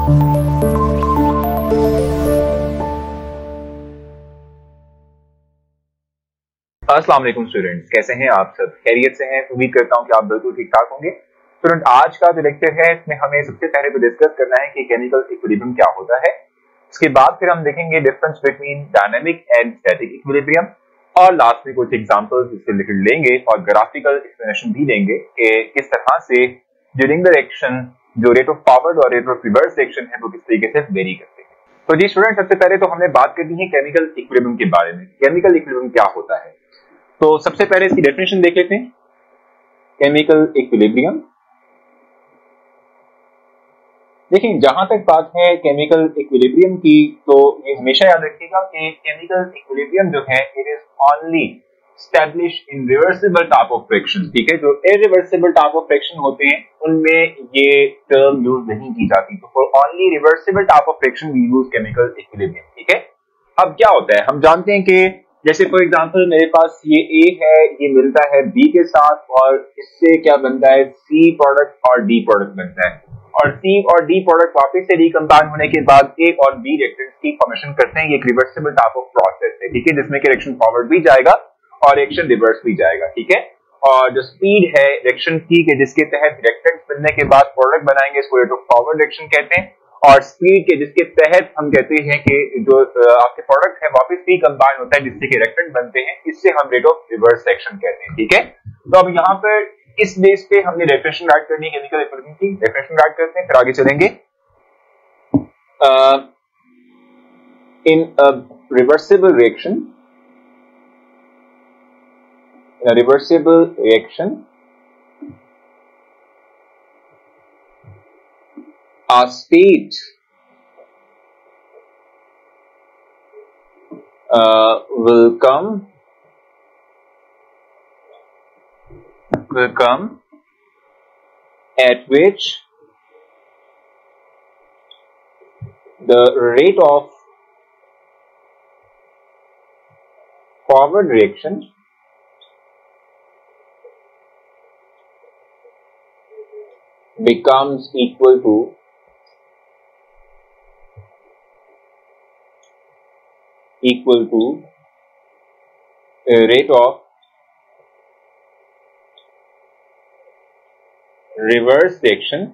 अस्सलाम वालेकुम स्टूडेंट्स, कैसे हैं आप सब? खैरियत से हैं? उम्मीद करता हूं कि आप बिल्कुल ठीक ठाक होंगे। स्टूडेंट, आज का जो लेक्चर है इसमें हमें सबसे पहले तो डिस्कस करना है कि केमिकल इक्विलिब्रियम क्या होता है। उसके बाद फिर हम देखेंगे difference between dynamic and static equilibrium, और लास्ट में कुछ एग्जांपल्स इससे रिलेटेड लेंगे और ग्राफिकल एक्सप्लेनेशन भी देंगे कि किस तरह से ड्यूरिंग द रिएक्शन जो रेट ऑफ फॉरवर्ड और रेट ऑफ रिवर्स रिएक्शन है वो किस तरीके से वेरी करते हैं। तो जी स्टूडेंट, सबसे पहले तो हमने बात करनी है केमिकल इक्विलिब्रियम के बारे में। केमिकल इक्विलिब्रियम क्या होता है, तो सबसे पहले इसकी डेफिनेशन देख लेते हैं। केमिकल इक्विलिब्रियम, देखिए जहां तक बात है केमिकल इक्विलिब्रियम की, तो ये हमेशा याद रखिएगा कि केमिकल इक्विलिब्रियम जो है it is only established in reversible type of friction. ठीक है, जो इरिवर्सिबल टाइप ऑफ फ्रिक्शन होते हैं उनमें ये टर्म यूज नहीं की जाती। तो for only reversible type of friction we use chemical equilibrium. ठीक है, अब क्या होता है, हम जानते हैं कि जैसे फॉर एग्जांपल मेरे पास ये ए है, ये मिलता है बी के साथ, और इससे क्या बनता है, सी प्रोडक्ट और डी प्रोडक्ट बनता है, और सी और डी प्रोडक्ट वापस से रिकम्बाइन होने के बाद ए और बी रिएक्टेंट्स की फॉर्मेशन करते हैं। ये एक रिवर्सिबल टाइप ऑफ प्रोसेस है। ठीक है, जिसमें कि रिएक्शन फॉरवर्ड भी जाएगा और रिएक्शन रिवर्स भी जाएगा। ठीक है, और जो स्पीड है रिएक्शन की के जिसके तहत रिएक्टेंट्स मिलने के बाद प्रोडक्ट बनाएंगे इसको रेट ऑफ फॉरवर्ड रिएक्शन कहते हैं, और स्पीड के जिसके तहत हम कहते हैं कि जो आपके प्रोडक्ट है वापस भी कंबाइन होता है जिससे कि रिएक्टेंट बनते हैं, इससे हम रेट ऑफ रिवर्स रिएक्शन कहते हैं। ठीक है, तो अब यहाँ पर इस बेस पे हमने डेफिनेशन राइट करनी है केमिकल इक्विलिब्रियम की। डेफिनेशन राइट करते हैं, फिर आगे चलेंगे। In a reversible reaction, in a reversible reaction, a state will come at which the rate of forward reaction becomes equal to a rate of reverse reaction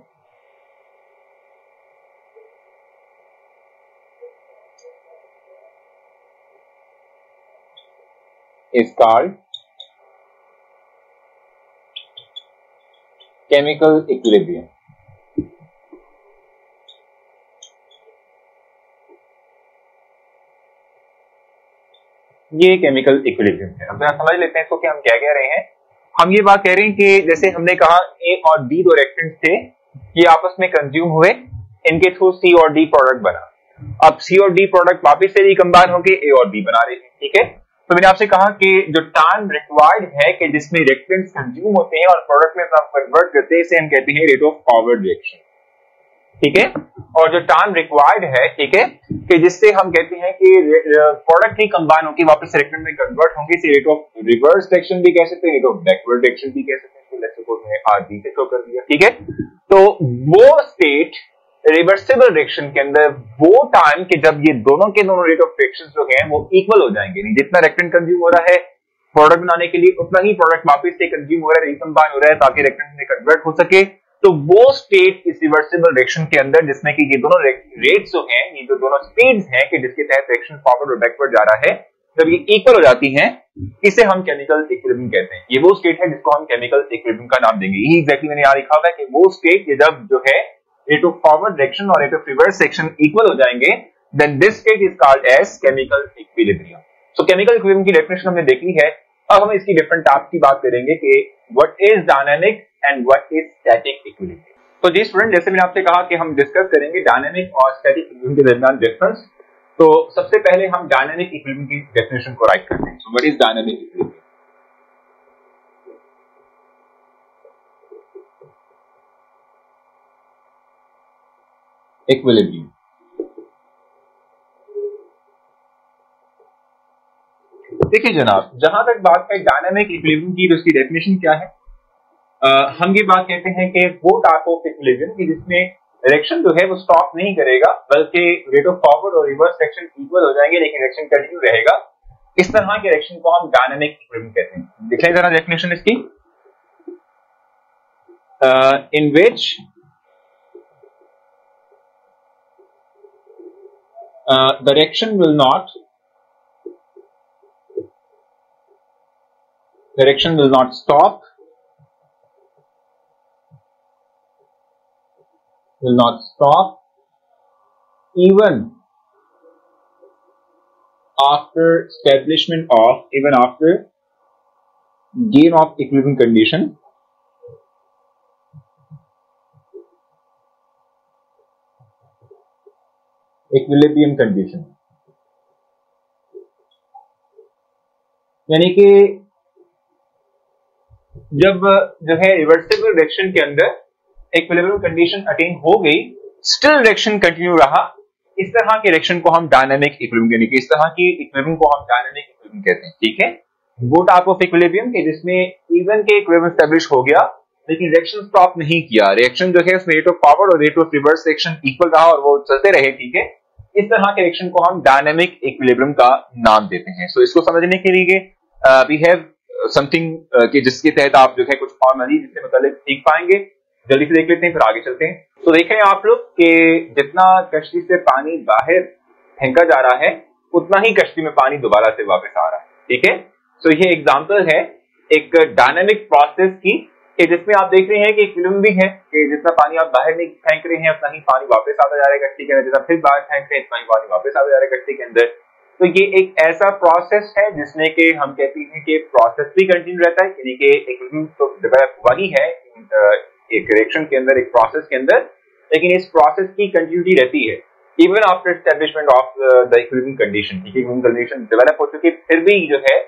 is called chemical equilibrium. ये chemical equilibrium है। अब समझ लेते हैं इसको कि हम क्या कह रहे हैं। हम ये बात कह रहे हैं कि जैसे हमने कहा ए और बी दो रिएक्टेंट्स थे, ये आपस में कंज्यूम हुए, इनके थ्रू सी और डी प्रोडक्ट बना। अब सी और डी प्रोडक्ट वापस से रिकम्बाइन होकर ए और बी बना रहे हैं। ठीक है, तो मैंने आपसे कहा कि जो टाइम रिक्वायर्ड है कि जिसमें रिएक्टेंट्स कंज्यूम होते हैं और प्रोडक्ट में कन्वर्ट करते हैं, इसे हम कहते हैं रेट ऑफ फॉरवर्ड रिएक्शन। ठीक है, और जो टाइम रिक्वायर्ड है, ठीक है, कि जिससे हम कहते हैं कि प्रोडक्ट ही कंबाइन होकर वापस रिएक्टेंट में कन्वर्ट होंगे, इसे रेट ऑफ रिवर्स रिएक्शन भी कह सकते हैं, रेट ऑफ बैकवर्ड रिएक्शन भी कह सकते हैं। तो लेट्स सपोज मैंने आरजी से शो कर दिया। ठीक है, तो वो स्टेट रिवर्सिबल रिएक्शन के अंदर वो टाइम के जब ये दोनों के दोनों रेट ऑफ रिएक्शंस जो हैं वो इक्वल हो जाएंगे। नहीं, जितना रिएक्टेंट कंज्यूम हो रहा है प्रोडक्ट बनाने के लिए उतना ही प्रोडक्ट वापस से कंज्यूम हो रहा है, रिकम्बाइन हो रहा है ताकि रिएक्टेंट में कन्वर्ट हो सके। तो वो स्टेट इस रिवर्सिबल रिएक्शन के अंदर जिसमें कि ये दोनों रेट्स जो हैं, ये जो दोनों स्पीड्स हैं कि जिसके तहत रिएक्शन फॉरवर्ड और बैकवर्ड जा रहा है, जब ये इक्वल हो जाती हैं, इसे हम केमिकल इक्विलिब्रियम कहते हैं। ये वो स्टेट है जिसको हम केमिकल इक्विलिब्रियम का नाम देंगे। यही एग्जैक्टली मैंने यहाँ लिखा हुआ है कि वो स्टेट जब जो है रेट ऑफ फॉरवर्ड रिएक्शन और rate of reverse reaction equal हो जाएंगे, then this state is called as chemical equilibrium. So chemical equilibrium की डेफिनेशन हमने देख ली है। अब हम इसकी डिफरेंट टाइप की बात करेंगे कि what is dynamic and what is static equilibrium. तो जी स्टूडेंट, जैसे मैंने आपसे कहा कि हम डिस्कस करेंगे डायनामिक और स्टैटिक इक्विलिब्रियम के दरमियान डिफरेंस। तो सबसे पहले हम डायनामिक इक्विलिब्रियम की डेफिनेशन को राइट करते हैं। So what is dynamic equilibrium? Equilibrium, देखिए जनाब, जहां तक बात है डायनामिक इक्विलिब्रियम की, तो उसकी डेफिनेशन क्या है? हम ये बात कहते हैं कि वो टाइप ऑफ इक्विलिब्रियम की जिसमें डायरेक्शन जो है वो स्टॉप नहीं करेगा, बल्कि रेट ऑफ फॉरवर्ड और रिवर्स डायरेक्शन इक्वल हो जाएंगे, लेकिन डायरेक्शन कंटिन्यू रहेगा। इस तरह के डायरेक्शन को हम डायनामिक इक्विलिब्रियम कहते हैं। दिखाई जरा डेफिनेशन इसकी, इन विच direction will not stop, even after gain of equilibrium condition, यानी कि जब जो है रिवर्सिबल डायरेक्शन के अंदर इक्विलिब्रियम कंडीशन अटेन हो गई, स्टिल डायरेक्शन कंटिन्यू रहा, इस तरह के डायरेक्शन को हम डायनामिक इक्विलिब्रियम, यानी कि इस तरह की इक्विलिब्रियम को हम डायनामिक इक्विलिब्रियम कहते हैं। ठीक है, वो टाइप ऑफ इक्विलिब्रियम के जिसमें इवन के इक्विलिब्रियम एस्टैब्लिश हो गया, लेकिन डायरेक्शन स्टॉप नहीं किया, रिएक्शन जो है उसमें रेट ऑफ फॉरवर्ड और rate of reverse direction equal रहा और वो चलते रहे। ठीक है, इस तरह के डायरेक्शन को हम डायनामिक इक्विलिब्रियम का नाम देते हैं। सो इसको समझने के लिए वी हैव समथिंग कि जिसके तहत आप जो है कुछ और मजीद इससे मतलब सीख पाएंगे। जल्दी से देख लेते हैं, फिर आगे चलते हैं। तो देखें आप लोग कि जितना कश्ती से पानी बाहर फेंका जा रहा है, उतना ही कश्ती में पानी दोबारा से वापस आ रहा है। ठीक है, सो ये एग्जांपल है एक डायनामिक प्रोसेस की, जिसमें आप देख रहे हैं कि इक्विलिब्रियम भी है कि जितना पानी आप बाहर नहीं फेंक रहे हैं, उतना ही पानी वापस आता जा रहा है कश्ती के अंदर, जितना फिर बाहर फेंक रहे हैं उतना ही पानी वापस आता जा रहा है कश्ती के अंदर। तो ये एक ऐसा प्रोसेस है जिसमें कि हम कहते हैं कि प्रोसेस भी कंटिन्यू रहता है, यानी कि इक्विलिब्रियम तो डेवलप हुआ ही है एक रिएक्शन के अंदर, एक प्रोसेस के अंदर, लेकिन इस प्रोसेस की कंटिन्यूटी रहती है even after establishment of the equilibrium condition. ठीक है, इक्विलिब्रियम कंडीशन डेवलप हो चुकी, फिर भी जो है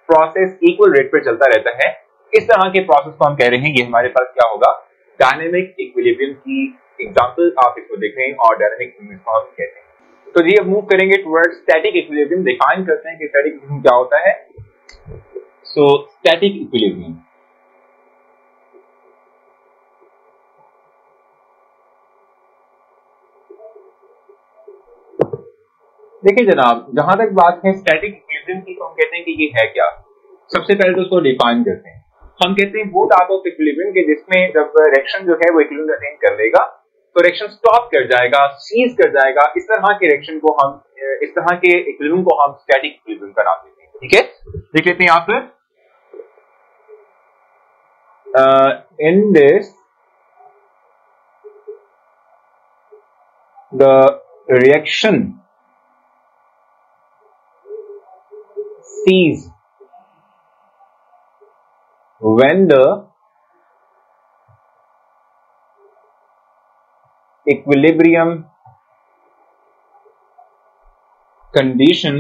प्रोसेस इक्वल रेट पर चलता रहता है। इस तरह के प्रोसेस को हम कह रहे हैं, ये हमारे पास क्या होगा, डायनेमिक इक्विलिब्रियम की एग्जांपल आप इसको देख रहे हैं और डायनेमिक इक्विलिब्रियम को हम कहते हैं। तो जी अब मूव करेंगे टुवर्ड्स स्टैटिक इक्विलिब्रियम। डिफाइन करते हैं कि स्टैटिक इक्विलिब्रियम क्या होता है। सो स्टैटिक इक्विलिब्रियम देखिए जनाब, जहां तक बात है स्टैटिक इक्विलिब्रियम की, तो हम कहते हैं कि ये है क्या। सबसे पहले तो उसको डिफाइन करते हैं। हम कहते हैं वो टाइप ऑफ इक्विलिब्रियम के जिसमें जब रिएक्शन जो है वो इक्विलिब्रियम अटेन कर लेगा तो रिएक्शन स्टॉप कर जाएगा, सीज कर जाएगा। इस तरह के रिएक्शन को हम, इस तरह के इक्विलिब्रियम को हम स्टैटिक इक्विलिब्रियम का नाम देते हैं। ठीक है, देख लेते हैं आप in this the reaction cease when the equilibrium condition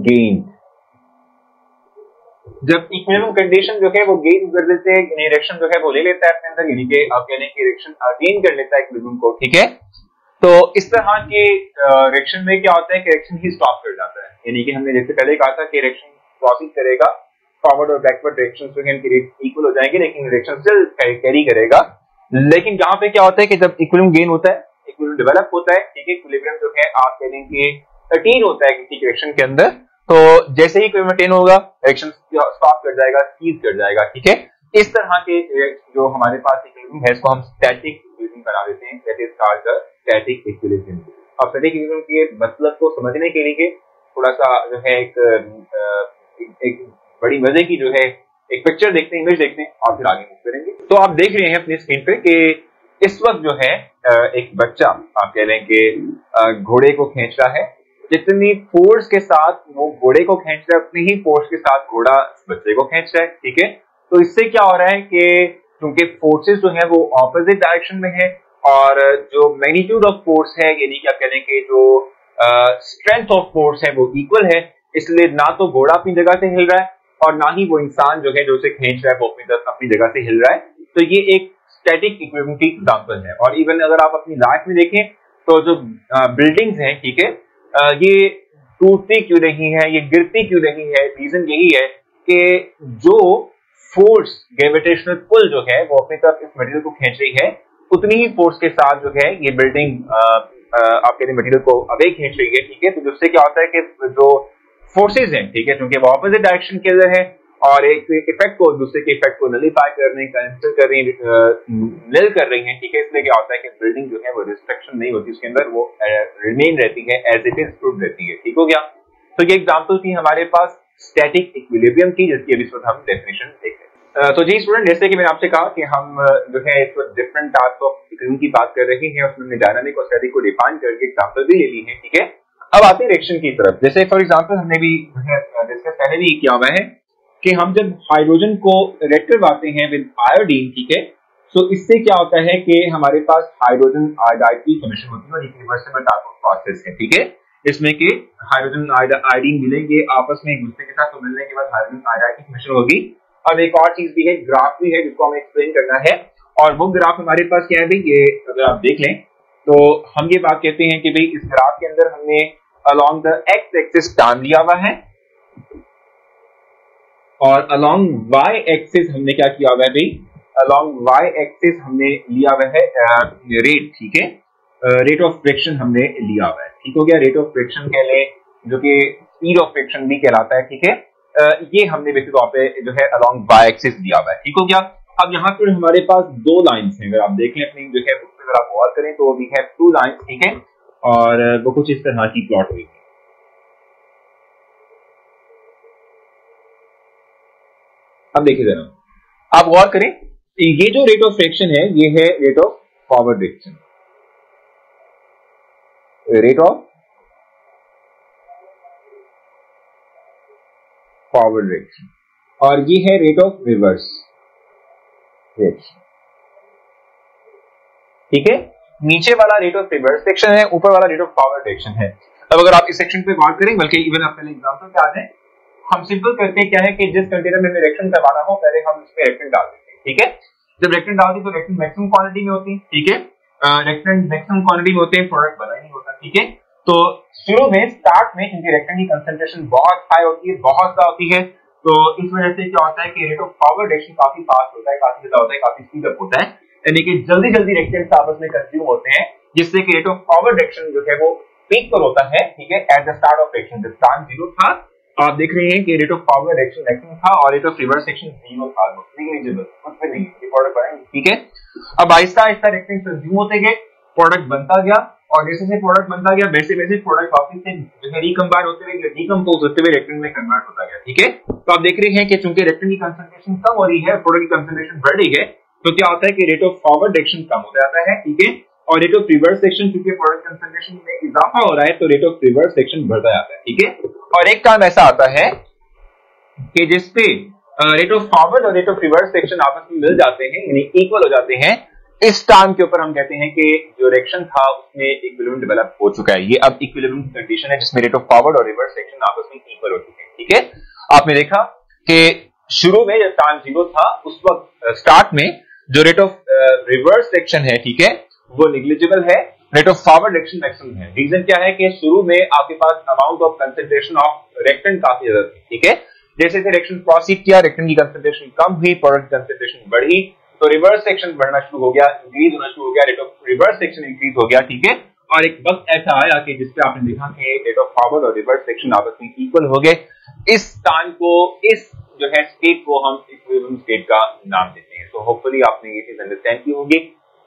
gained। जब इक्विलिब्रियम कंडीशन जो है वो गेन कर देते हैं, रिएक्शन जो है वो ले लेता है अपने अंदर, यानी कि आप कह लें कि रिएक्शन अटेन कर लेता है इक्विलिब्रियम को। ठीक है, तो इस तरह के रिएक्शन में क्या होता है कि रिएक्शन ही स्टॉप कर जाता है, यानी कि हमने जैसे पहले कहा था कि रिएक्शन प्रोसीड करेगा, फॉरवर्ड और बैकवर्ड रिएक्शन जो है इनकी रेट इक्वल हो जाएंगे, लेकिन रिएक्शन स्टिल कैरी करेगा। लेकिन यहाँ पे क्या होता है कि जब इक्विलिब्रियम गेन होता है, इक्विलिब्रियम डेवलप होता है, ठीक है, इक्विलिब्रियम जो है आप कह लें कि अटेन होता है किसी रिएक्शन के अंदर, तो जैसे ही इक्विलिब्रियम अटेन होगा रिएक्शन स्टॉप कर जाएगा, सीज कर जाएगा। ठीक है, इस तरह के जो हमारे पास इक्विलिब्रियम है इसको हम स्टैटिक इक्विलिब्रियम बना देते हैं, that is called the static equilibrium. अब स्टैटिक इक्विलिब्रियम के मतलब को समझने के लिए थोड़ा सा जो है एक बड़ी मजे की जो है एक पिक्चर देखते हैं, इमेज देखते हैं और फिर आगे मूव करेंगे। तो आप देख रहे हैं अपनी स्क्रीन पे कि इस वक्त जो है एक बच्चा, आप कह रहे हैं कि घोड़े को खींच रहा है, जितनी फोर्स के साथ वो घोड़े को खींच रहा है उतनी ही फोर्स के साथ घोड़ा बच्चे को खींच रहा है। ठीक है, तो इससे क्या हो रहा है कि क्योंकि फोर्सेस जो है वो ऑपोजिट डायरेक्शन में है और जो मैग्नीट्यूड ऑफ फोर्स है, यानी कि आप कह रहे हैं कि जो स्ट्रेंथ ऑफ फोर्स है वो इक्वल है, इसलिए ना तो घोड़ा अपनी जगह से हिल रहा है और ना ही वो इंसान जो है जो उसे खींच रहा है वो अपनी जगह से हिल रहा है। तो ये एक स्टैटिक इक्विलिब्रियम की एग्जांपल है। और इवन अगर आप अपनी लाइफ में देखें तो जो बिल्डिंग्स हैं, ठीक है, ये टूटती क्यों नहीं है, ये गिरती क्यों नहीं है, रीजन यही है कि जो फोर्स ग्रेविटेशनल पुल जो है वो अपनी तरफ इस मटेरियल को खींच रही है, उतनी ही फोर्स के साथ जो है ये बिल्डिंग आपके मटेरियल को अवे खींच रही है, ठीक है। तो जिससे क्या होता है कि जो फोर्सेज हैं, ठीक है, क्योंकि वो ऑपोजिट डायरेक्शन के अंदर है और एक इफेक्ट को दूसरे के इफेक्ट को नलीफाई कर रही है, कैंसिल कर रही है, निल कर रही है, ठीक है। इसलिए क्या होता है कि बिल्डिंग जो है वो रिस्ट्रिक्शन नहीं होती उसके अंदर, वो रिमेन रहती है एज इट इज ट्रूड रहती है, ठीक हो गया। तो ये एग्जांपल थी हमारे पास स्टैटिक इक्विलिब्रियम की, जिसकी अभी इस वक्त हम डेफिनेशन देख रहे हैं। तो जी स्टूडेंट, जैसे कि मैंने आपसे कहा कि हम जो है इस वक्त डिफरेंट टाइप्स ऑफ इक्विलिब्रियम की बात कर रहे हैं, उसमें हमने डायनामिक और स्टैटिक को डिफाइन करके एग्जांपल भी ले ली है, ठीक है। अब आते हैं रिएक्शन की तरफ। जैसे फॉर एग्जांपल हमने भी डिस्कस पहले भी किया हुआ है कि हम जब हाइड्रोजन को रिएक्ट करवाते हैं विद आयोडीन, ठीक है, तो इससे क्या होता है कि हमारे पास हाइड्रोजन आयोडाइड की फॉर्मेशन होती है और एक रिवर्सिबल टाइप ऑफ प्रोसेस है, ठीक है। इसमें कि हाइड्रोजन आयोडीन मिलेंगे आपस में एक दूसरे के साथ, तो मिलने के बाद हाइड्रोजन आयोडाइड की फॉर्मेशन होगी। अब एक और चीज भी है, ग्राफ भी है जिसको हमें एक्सप्लेन करना है, और वो ग्राफ हमारे पास क्या है भाई, ये अगर आप देख लें तो हम ये बात कहते हैं कि भाई इस ग्राफ के अंदर हमने along the x axis time लिया हुआ है और अलोंग वाई एक्सिस हमने क्या किया हुआ है भाई, अलोंग वाई एक्सिस हमने लिया हुआ है रेट, ठीक है, रेट ऑफ फ्रिक्शन हमने लिया हुआ है, ठीक हो गया। रेट ऑफ फ्रिक्शन कह लें, जो कि स्पीड ऑफ फ्रिक्शन भी कहलाता है, ठीक है। ये हमने बेसिक तौर पे जो है अलोंग वाई एक्सिस दिया हुआ है, ठीक हो गया। अब यहाँ पर हमारे पास दो लाइंस हैं, अगर आप देखें अपनी जो है बुक पे अगर आप गौर करें तो वी हैव टू लाइंस, ठीक है, और वो कुछ इस तरह की प्लॉट हुई है। अब देखिए जरा, आप गौर करें, ये जो रेट ऑफ फ्रिक्शन है ये है rate of forward reaction, rate of forward reaction, और ये है रेट ऑफ रिवर्स रिएक्शन, ठीक है। नीचे वाला रेट ऑफ रिवर्स रिएक्शन है, ऊपर वाला रेट ऑफ फॉरवर्ड रिएक्शन है। अब अगर आप इस सेक्शन पे बात करें, बल्कि इवन आप पहले एग्जांपल पे आ जाए, हम सिंपल करते हैं क्या है कि जिस कंटेनर में हमें रिएक्शन करवाना हो पहले हम उसमें रिएक्टेंट डाल देते हैं, ठीक है। जब रिएक्टेंट डालते हैं तो रिएक्टेंट मैक्सिमम क्वांटिटी में होती है, ठीक है, रिएक्टेंट मैक्सिमम क्वांटिटी में होते हैं, प्रोडक्ट बना ही नहीं होता, ठीक है। तो शुरू में स्टार्ट में क्योंकि रिएक्टेंट की कंसंट्रेशन बहुत हाई होती है, बहुत ज्यादा होती है, तो इस वजह से क्या होता है कि रेट ऑफ फॉरवर्ड रिएक्शन काफी फास्ट होता है, काफी ज्यादा होता है, काफी स्पीड अप होता है, यानी कि जल्दी जल्दी रिएक्टेंट्स आपस में कंज्यूम होते हैं, जिससे कि रेट ऑफ फॉरवर्ड रिएक्शन जो है वो पीक पर होता है, ठीक है, at the start of reaction. जब टाइम 0 था, आप देख रहे हैं कि rate of forward reaction maximum था और रेट ऑफ रिवर्स रिएक्शन 0 था, नेग्लिजिबल, कुछ भी नहीं, ये प्रोडक्ट बनेंगे, ठीक है। अब आहिस्ता आहिस्ता रिएक्टेंट कंज्यूम होते गए, प्रोडक्ट बनता गया, और जैसे जैसे प्रोडक्ट बनता गया वैसे वैसे प्रोडक्ट वापस से जो है रिकंबाइन होते हुए, डिकंपोज होते हुए रिएक्टेंट में कन्वर्ट होता गया, ठीक है। तो आप देख रहे हैं कि चूंकि रिएक्टेंट की कंसंट्रेशन कम हो रही है, प्रोडक्ट की कंसंट्रेशन बढ़ रही है, तो क्या होता है कि रेट ऑफ फॉरवर्ड रिएक्शन कम हो जाता है, ठीक है, और रेट ऑफ रिवर्स रिएक्शन क्योंकि प्रोडक्ट कंसंट्रेशन में इजाफा हो रहा है तो रेट ऑफ रिवर्स रिएक्शन बढ़ता जाता है, ठीक है। और एक काम ऐसा आता है कि जिसपे रेट ऑफ फॉरवर्ड और रेट ऑफ रिवर्स रिएक्शन आपस में मिल जाते हैं, यानी इक्वल हो जाते हैं, इस टर्म के ऊपर हम कहते हैं कि जो रिएक्शन था उसमें इक्विलिब्रियम डेवलप हो चुका है। ये अब इक्विलिब्रियम कंडीशन है जिसमें रेट ऑफ फॉरवर्ड और रिवर्स रिएक्शन आपस में इक्वल हो चुके हैं, ठीक है। आपने देखा कि शुरू में जब टाइम 0 था उस वक्त स्टार्ट में जो रेट ऑफ रिवर्स रिएक्शन है, ठीक है, वो नेग्लिजिबल है, rate of forward reaction maximum है। रीजन क्या है कि शुरू में आपके पास amount of concentration of reactant काफी ज्यादा थी, ठीक है। जैसे जैसे रिएक्शन प्रोसीड किया, रिएक्टेंट की कंसंट्रेशन कम हुई, प्रोडक्ट कंसंट्रेशन बढ़ी, तो रिवर्स रिएक्शन बढ़ना शुरू हो गया, इंक्रीज होना शुरू हो गया, rate of reverse reaction increase हो गया, ठीक है। और एक वक्त ऐसा आया कि जिसपे आपने देखा कि रेट ऑफ फॉरवर्ड और रिवर्स रिएक्शन आपस में इक्वल हो गए। इस टाइम को, इस जो है स्टेट को हम इक्विलिब्रियम स्टेट का नाम देते हैं। तो होपफुली आपने ये चीज अंडरस्टैंड की होगी।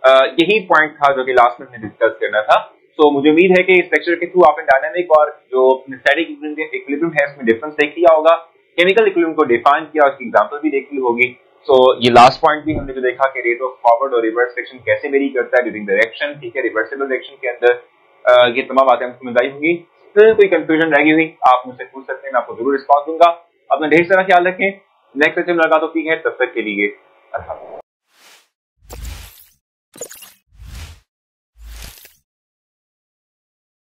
यही पॉइंट था जो कि लास्ट में हमने डिस्कस करना था। तो मुझे उम्मीद है कि इस लेक्चर के थ्रू आपने डायनामिक और जो स्टैटिक इक्विलिब्रियम है उसमें डिफरेंस देख लिया होगा, केमिकल इक्विलिब्रियम को डिफाइन किया, उसकी एग्जांपल भी देख ली होगी। तो ये लास्ट पॉइंट भी हमने जो देखा कि रेट ऑफ फॉरवर्ड और रिवर्स रिएक्शन कैसे वेरी करता है ड्यूरिंग द रिएक्शन, ठीक है, रिवर्सिबल रिएक्शन के अंदर, ये तमाम बातें हमको समझ आई होंगी। फिर कोई कंफ्यूजन रह गई हुई आप मुझसे पूछ सकते हैं, मैं आपको जरूर रिस्पॉन्स दूंगा। अपना ढेर सारा ख्याल रखें, नेक्स्ट लेक्चर में मुलाकात होती है, तब तक के लिए अल्लाह।